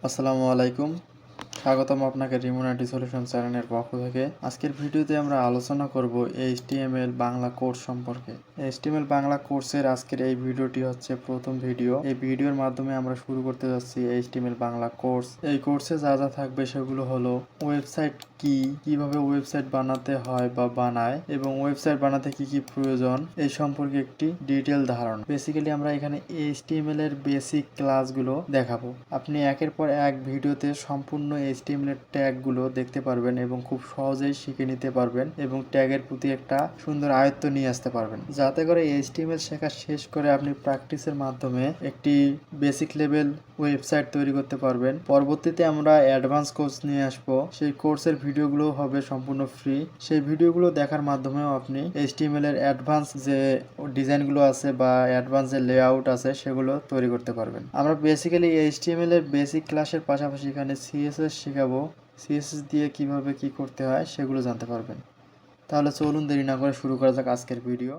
আসসালামু আলাইকুম। স্বাগতম আপনাকে রিমোনাটি সলিউশন চ্যানেলের পক্ষ থেকে। আজকের ভিডিওতে আমরা আলোচনা করব এইচটিএমএল বাংলা কোর্স সম্পর্কে। এইচটিএমএল বাংলা কোর্সের আজকের এই ভিডিওটি হচ্ছে প্রথম ভিডিও। এই ভিডিওর মাধ্যমে আমরা শুরু করতে যাচ্ছি এইচটিএমএল বাংলা কোর্স। এই কোর্সে যা যা থাকবে সেগুলো হলো ওয়েবসাইট কি, কিভাবে ওয়েবসাইট বানাতে হয় বা বানায়, এবং ওয়েবসাইট বানাতে কি কি প্রয়োজন এই সম্পর্কে একটি ডিটেল ধারণা। বেসিক্যালি আমরা এখানে এইচটিএমএল এর বেসিক ক্লাসগুলো দেখাবো। আপনি একের পর এক ভিডিওতে সম্পূর্ণ এইচটিএমএল এর ট্যাগগুলো দেখতে পারবেন এবং খুব সহজেই শিখে নিতে পারবেন এবং ট্যাগের প্রতি একটা সুন্দর আয়ত্ত নিয়ে আসতে পারবেন, যাতে করে এইচটিএমএল শেখা শেষ করে আপনি প্র্যাকটিসের মাধ্যমে একটি বেসিক লেভেল ওয়েবসাইট তৈরি করতে পারবেন। পরবর্তীতে আমরা অ্যাডভান্স কোর্স নিয়ে আসবো। সেই কোর্সের ভিডিওগুলো হবে সম্পূর্ণ ফ্রি। সেই ভিডিওগুলো দেখার মাধ্যমেও আপনি এইচটিএমএল এর অ্যাডভান্স যে ডিজাইনগুলো আছে বা অ্যাডভান্স যে লেআউট আছে সেগুলো তৈরি করতে পারবেন। আমরা বেসিক্যালি এইচটিএমএল এর বেসিক ক্লাসের পাশাপাশি এখানে সিএসএস শেখাবো। সিএসএস দিয়ে কিভাবে কি করতে হয় সেগুলো জানতে পারবেন। তাহলে চলুন দেরি না করে শুরু করা যাক আজকের ভিডিও।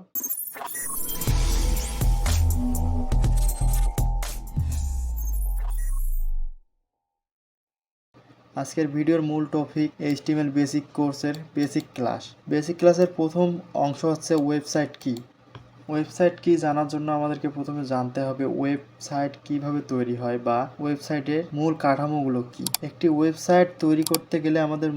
আজকের ভিডিওর মূল টপিক এইচটিএমএল বেসিক কোর্সের বেসিক ক্লাস। বেসিক ক্লাসের প্রথম অংশ হচ্ছে ওয়েবসাইট কি। ওয়েবসাইট কি জানার জন্য আমাদেরকে প্রথমে জানতে হবে ওয়েবসাইট কিভাবে তৈরি হয় বা ওয়েবসাইটের মূল কাঠামোগুলো কি। একটি ওয়েবসাইট তৈরি করতে গেলে আমাদের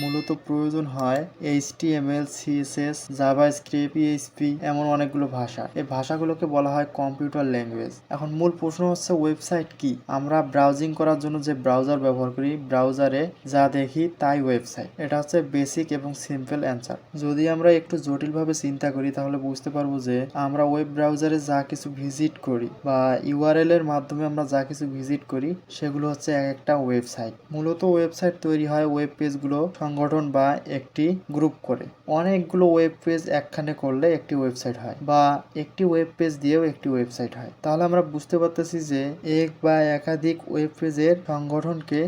মূলত প্রয়োজন হয় এইচটিএমএল, সিএসএস, জাভাস্ক্রিপ্ট, পিএইচপি এমন অনেকগুলো ভাষা। এই ভাষাগুলোকে বলা হয় কম্পিউটার ল্যাঙ্গুয়েজ। এখন মূল প্রশ্ন হচ্ছে ওয়েবসাইট কি। আমরা ব্রাউজিং করার জন্য যে ব্রাউজার ব্যবহার করি, ব্রাউজারে যা দেখি তাই ওয়েবসাইট। এটা হচ্ছে বেসিক এবং সিম্পল অ্যান্সার। যদি আমরা একটু জটিলভাবে চিন্তা করি তাহলে বুঝতে পারবো যে আমরা ওয়েব ব্রাউজারে যা কিছু ভিজিট করি বা ইউআরএল এর মাধ্যমে আমরা যা কিছু ভিজিট করি সেগুলো হচ্ছে এক একটা ওয়েবসাইট। মূলত ওয়েবসাইট তৈরি হয় ওয়েব পেজগুলো সংগঠন বা একটি গ্রুপ করে। অনেকগুলো ওয়েব পেজ একখানে করলে একটি ওয়েবসাইট হয়, বা একটি ওয়েব পেজ দিয়েও একটি ওয়েবসাইট হয়। তাহলে আমরা বুঝতে পারতেছি যে এক বা একাধিক ওয়েব পেজের সংগঠনকে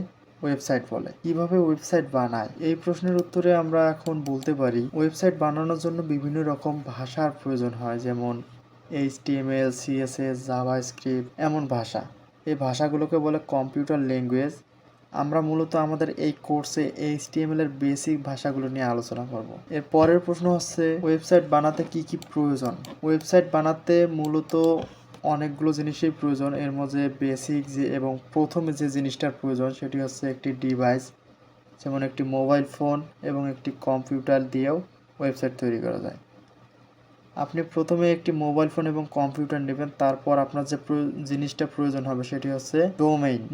ওয়েবসাইট বলে। কিভাবে ওয়েবসাইট বানায় এই প্রশ্নের উত্তরে আমরা এখন বলতে পারি ওয়েবসাইট বানানোর জন্য বিভিন্ন রকম ভাষার প্রয়োজন হয়, যেমন এইচটিএমএল, সিএসএস, জাভাস্ক্রিপ্ট এমন ভাষা। এই ভাষাগুলোকে বলে কম্পিউটার ল্যাঙ্গুয়েজ। আমরা মূলত আমাদের এই কোর্সে এইচটিএমএল এর বেসিক ভাষাগুলো নিয়ে আলোচনা করব। এর পরের প্রশ্ন হচ্ছে ওয়েবসাইট বানাতে কি কি প্রয়োজন। ওয়েবসাইট বানাতে মূলত অনেকগুলো জিনিসই প্রয়োজন। এর মধ্যে বেসিক যে এবং প্রথমে যে জিনিসটার প্রয়োজন সেটি হচ্ছে একটি ডিভাইস, যেমন একটি মোবাইল ফোন এবং একটি কম্পিউটার দিয়েও ওয়েবসাইট তৈরি করা যায়। আপনি প্রথমে একটি মোবাইল ফোন এবং কম্পিউটার নেবেন, তারপর আপনার যে জিনিসটা প্রয়োজন হবে সেটি হচ্ছে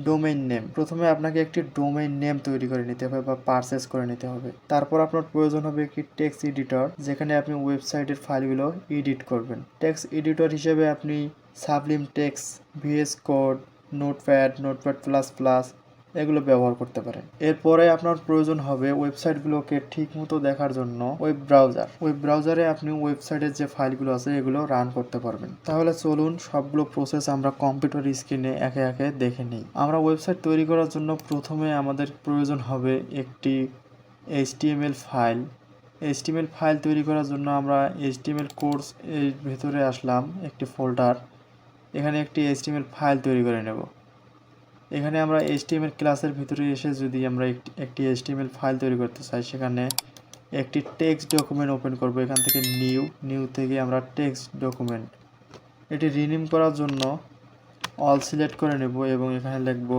ডোমেইন নেম। প্রথমে আপনাকে একটি ডোমেইন নেম তৈরি করে নিতে হবে বা পারচেজ করে নিতে হবে। তারপর আপনার প্রয়োজন হবে একটি টেক্সট এডিটর, যেখানে আপনি ওয়েবসাইটের ফাইলগুলো এডিট করবেন। টেক্সট এডিটর হিসেবে আপনি Sublime Text, VS Code, Notepad plus plus এগুলো ব্যবহার করতে পারেন। এরপরে আপনার প্রয়োজন হবে ওয়েবসাইটগুলোকে ঠিকমতো দেখার জন্য ওয়েব ব্রাউজারে আপনি ওয়েবসাইটের যে ফাইলগুলো আছে এগুলো রান করতে পারবেন। তাহলে চলুন সবগুলো প্রসেস আমরা কম্পিউটার স্ক্রিনে একে একে দেখে নিই। আমরা ওয়েবসাইট তৈরি করার জন্য প্রথমে আমাদের প্রয়োজন হবে একটি এইচটিএমএল ফাইল। এইচটিএমএল ফাইল তৈরি করার জন্য আমরা এইচটিএমএল কোর্স এর ভেতরে আসলাম, একটি ফোল্ডার। এখানে একটি এইচটিএমএল ফাইল তৈরি করে নেব। এখানে আমরা এইচটিএমএল ক্লাসের ভিতরে এসে যদি আমরা একটি এইচটিএমএল ফাইল তৈরি করতে চাই, সেখানে একটি টেক্সট ডকুমেন্ট ওপেন করব। এখান থেকে নিউ থেকে আমরা টেক্সট ডকুমেন্ট, এটি রিনেম করার জন্য অল সিলেক্ট করে নেব এবং এখানে লিখব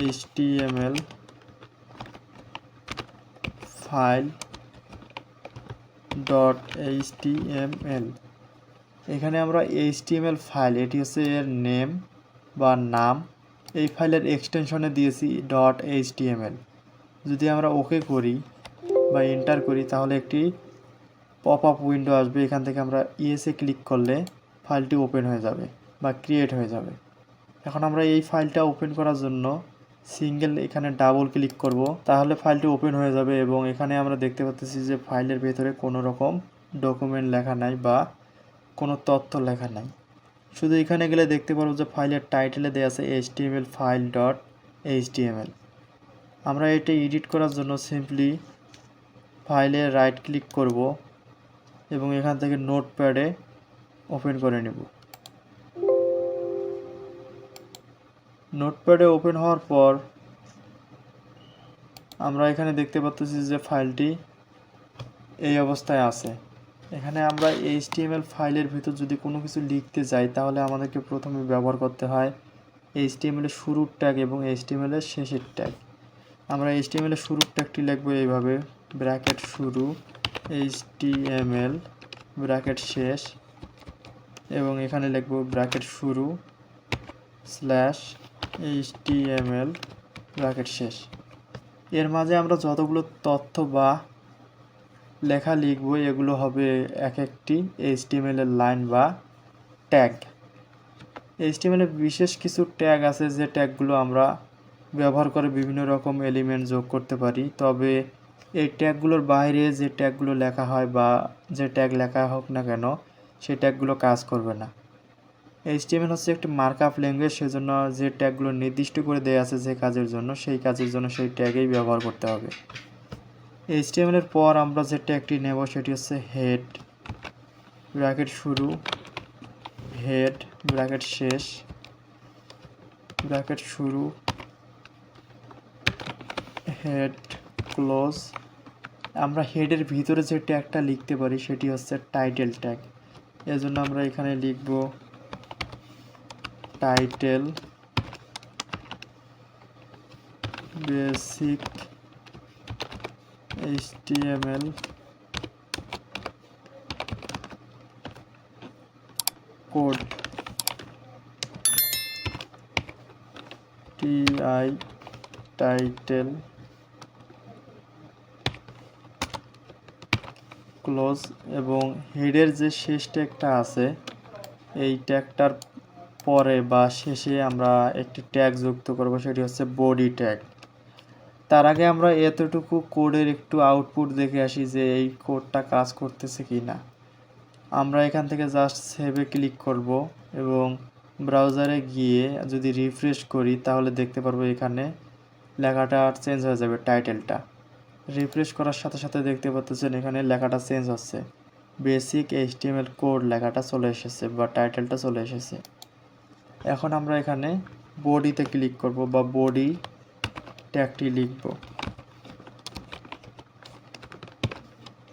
এইচটিএমএল ফাইল .html। এখানে আমরা এইচটিএমএল ফাইল, এটি হচ্ছে এর নেম বা নাম। এই ফাইলের এক্সটেনশনে দিয়েছি .html। যদি আমরা ওকে করি বা এন্টার করি তাহলে একটি পপ আপ উইন্ডো আসবে। এখান থেকে আমরা ইয়েসে ক্লিক করলে ফাইলটি ওপেন হয়ে যাবে বা ক্রিয়েট হয়ে যাবে। এখন আমরা এই ফাইলটা ওপেন করার জন্য এখানে ডাবল ক্লিক করব, তাহলে ফাইলটি ওপেন হয়ে যাবে এবং এখানে আমরা দেখতে পাচ্ছি যে ফাইলের ভেতরে কোনো রকম ডকুমেন্ট লেখা নাই বা কোনো তথ্য লেখা নাই। শুধু এখানে গেলে দেখতে পারবো যে ফাইলের টাইটেলে দেওয়া আছে html ফাইল .html। আমরা এটা এডিট করার জন্য সিম্পলি ফাইলে রাইট ক্লিক করব এবং এখান থেকে নোটপ্যাডে ওপেন করে নেব। নোটপ্যাডে ওপেন হওয়ার পর আমরা এখানে দেখতে পাচ্ছি যে ফাইলটি এই অবস্থায় আছে। এখানে আমরা HTML ফাইলের ভিতর যদি কোনো কিছু লিখতে যাই তাহলে আমাদেরকে প্রথমে ব্যবহার করতে হয় HTML এর শুরুর ট্যাগ এবং HTML এর শেষের ট্যাগ। আমরা HTML এর শুরুর ট্যাগটি লিখব এইভাবে, ব্র্যাকেট শুরু HTML ব্র্যাকেট শেষ, এবং এখানে লিখব ব্র্যাকেট শুরু স্ল্যাশ HTML ব্র্যাকেট শেষ। এর মাঝে আমরা যতগুলো তথ্য বা লেখা লিখব এগুলো হবে এক একটি HTML এর লাইন বা ট্যাগ। HTML এ বিশেষ কিছু ট্যাগ আছে যে ট্যাগগুলো আমরা ব্যবহার করে বিভিন্ন রকম এলিমেন্ট যোগ করতে পারি, তবে এই ট্যাগগুলোর বাইরে যে ট্যাগগুলো লেখা হয় বা যে ট্যাগ লেখা হোক না কেন সেই ট্যাগগুলো কাজ করবে না। HTML হচ্ছে একটি মার্কআপ ল্যাঙ্গুয়েজ, সেজন্য যে ট্যাগগুলো নির্দিষ্ট করে দেওয়া আছে যে কাজের জন্য সেই ট্যাগেই ব্যবহার করতে হবে। HTML এর পর আমরা যে ট্যাগটি নেব সেটি হচ্ছে হেড ব্র্যাকেট শুরু হেড ব্র্যাকেট শেষ ব্র্যাকেট শুরু হেড ক্লোজ। আমরা হেডের ভিতরে যে ট্যাগটা লিখতে পারি সেটি হচ্ছে টাইটেল ট্যাগ। এজন্য আমরা এখানে লিখব title basic HTML code title close, এবং হেডের যে শেষ ট্যাগটা আছে এই ট্যাগটার পরে বা শেষে আমরা একটি ট্যাগ যুক্ত করব, সেটি হচ্ছে বডি ট্যাগ। তার আগে আমরা এতটুকু কোডের একটু আউটপুট দেখে আসি যে এই কোডটা কাজ করতেছে কি না। আমরা এখান থেকে জাস্ট সেভে ক্লিক করব এবং ব্রাউজারে গিয়ে যদি রিফ্রেশ করি তাহলে দেখতে পারবো এখানে লেখাটা চেঞ্জ হয়ে যাবে, টাইটেলটা। রিফ্রেশ করার সাথে সাথে দেখতে পাচ্ছেন এখানে লেখাটা চেঞ্জ হচ্ছে, বেসিক HTML কোড লেখাটা চলে এসেছে বা টাইটেলটা চলে এসেছে। এখন আমরা এখানে বডিতে ক্লিক করব বা বডি ট্যাগটি লিখব।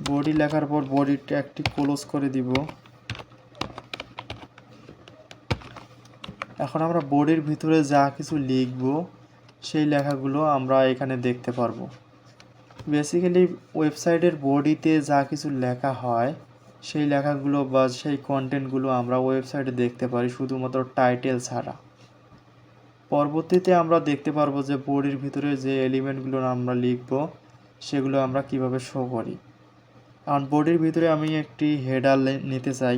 বডি লেখার পর বডি ট্যাগটি ক্লোজ করে দিব। এখন আমরা বডির ভিতরে যা কিছু লিখব সেই লেখাগুলো আমরা এখানে দেখতে পারবো। বেসিক্যালি ওয়েবসাইটের বডিতে যা কিছু লেখা হয় সেই লেখাগুলো বা সেই কন্টেন্টগুলো আমরা ওয়েবসাইটে দেখতে পারি শুধুমাত্র টাইটেল ছাড়া। পরবর্তীতে আমরা দেখতে পারবো যে বডির ভিতরে যে এলিমেন্টগুলো আমরা লিখব সেগুলো আমরা কিভাবে শো করি। কারণ বডির ভিতরে আমি একটি হেডার নিতে চাই,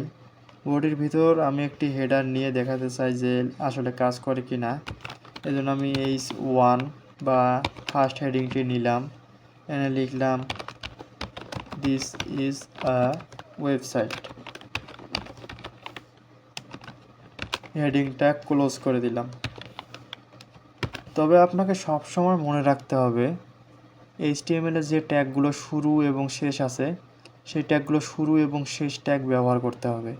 বডির ভিতর আমি একটি হেডার নিয়ে দেখাতে চাই যে আসলে কাজ করে কি না। এজন্য আমি H1 বা ফার্স্ট হেডিংটি নিলাম, এখানে লিখলাম দিস ইজ আ ওয়েবসাইট, হেডিংটা ক্লোজ করে দিলাম। তবে আপনাকে সবসময় মনে রাখতে হবে HTML এর যে ট্যাগগুলো শুরু এবং শেষ আছে সেই ট্যাগগুলো শুরু এবং শেষ ট্যাগ ব্যবহার করতে হবে,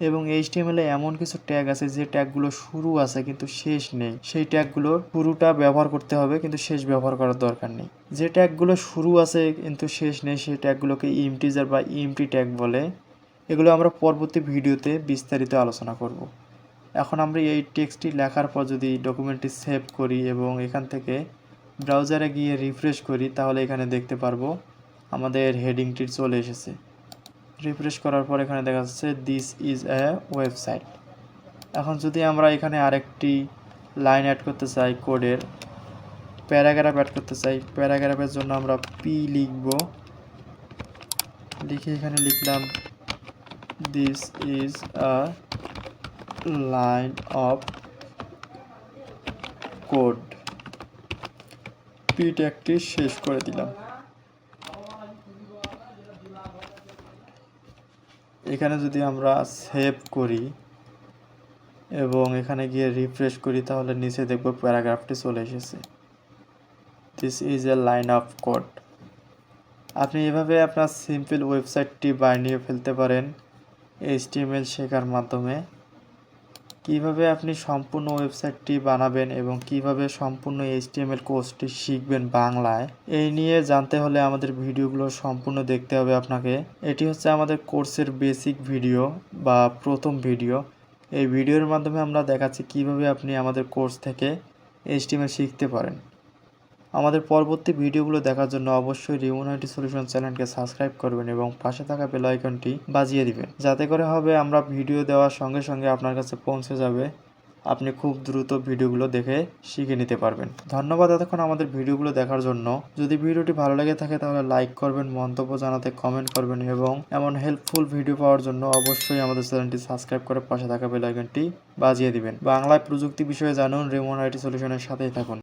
এবং HTML এ এমন কিছু ট্যাগ আছে যে ট্যাগগুলো শুরু আছে কিন্তু শেষ নেই, সেই ট্যাগগুলোর শুরুটা ব্যবহার করতে হবে কিন্তু শেষ ব্যবহার করার দরকার নেই। যে ট্যাগগুলো শুরু আছে কিন্তু শেষ নেই সেই ট্যাগগুলোকে ইন্টিজার বা এমটি ট্যাগ বলে। এগুলো আমরা পরবর্তী ভিডিওতে বিস্তারিত আলোচনা করব। এখন আমরা এই টেক্সটটি লেখার পর যদি ডকুমেন্টটি সেভ করি এবং এখান থেকে ব্রাউজারে গিয়ে রিফ্রেশ করি তাহলে এখানে দেখতে পারবো আমাদের হেডিংটি চলে এসেছে। রিফ্রেশ করার পর এখানে দেখা যাচ্ছে দিস ইজ এ ওয়েবসাইট। এখন যদি আমরা এখানে আরেকটি লাইন অ্যাড করতে চাই, কোডের প্যারাগ্রাফ অ্যাড করতে চাই, প্যারাগ্রাফের জন্য আমরা পি লিখব, লিখে এখানে লিখলাম this is a line of code, P ট্যাগটি শেষ করে দিলাম। এখানে যদি আমরা সেভ করি এবং এখানে গিয়ে রিফ্রেশ করি তাহলে নিচে দেখব প্যারাগ্রাফটি চলে এসেছে, this is a line of code. আপনি এভাবে আপনার সিম্পল ওয়েবসাইটটি বানিয়ে ফেলতে পারেন HTML শেখার মাধ্যমে। কিভাবে আপনি সম্পূর্ণ ওয়েবসাইটটি বানাবেন এবং কিভাবে সম্পূর্ণ HTML কোর্সটি শিখবেন বাংলায়, এই নিয়ে জানতে হলে আমাদের ভিডিওগুলো সম্পূর্ণ দেখতে হবে আপনাকে। এটি হচ্ছে আমাদের কোর্সের বেসিক ভিডিও বা প্রথম ভিডিও। এই ভিডিওর মাধ্যমে আমরা দেখাচ্ছি কিভাবে আপনি আমাদের কোর্স থেকে HTML শিখতে পারেন। আমাদের পরবর্তী ভিডিওগুলো দেখার জন্য অবশ্যই রিমন আইটি সলিউশন চ্যানেলকে সাবস্ক্রাইব করবেন এবং পাশে থাকা বেল আইকনটি বাজিয়ে দিবেন, যাতে করে হবে আমরা ভিডিও দেওয়ার সঙ্গে সঙ্গে আপনার কাছে পৌঁছে যাবে। আপনি খুব দ্রুত ভিডিওগুলো দেখে শিখে নিতে পারবেন। ধন্যবাদ এতক্ষণ আমাদের ভিডিওগুলো দেখার জন্য। যদি ভিডিওটি ভালো লেগে থাকে তাহলে লাইক করবেন, মন্তব্য জানাতে কমেন্ট করবেন এবং এমন হেল্পফুল ভিডিও পাওয়ার জন্য অবশ্যই আমাদের চ্যানেলটি সাবস্ক্রাইব করে পাশে থাকা বেল আইকনটি বাজিয়ে দিবেন। বাংলায় প্রযুক্তি বিষয়ে জানুন, রিমন আইটি সলিউশনের সাথেই থাকুন।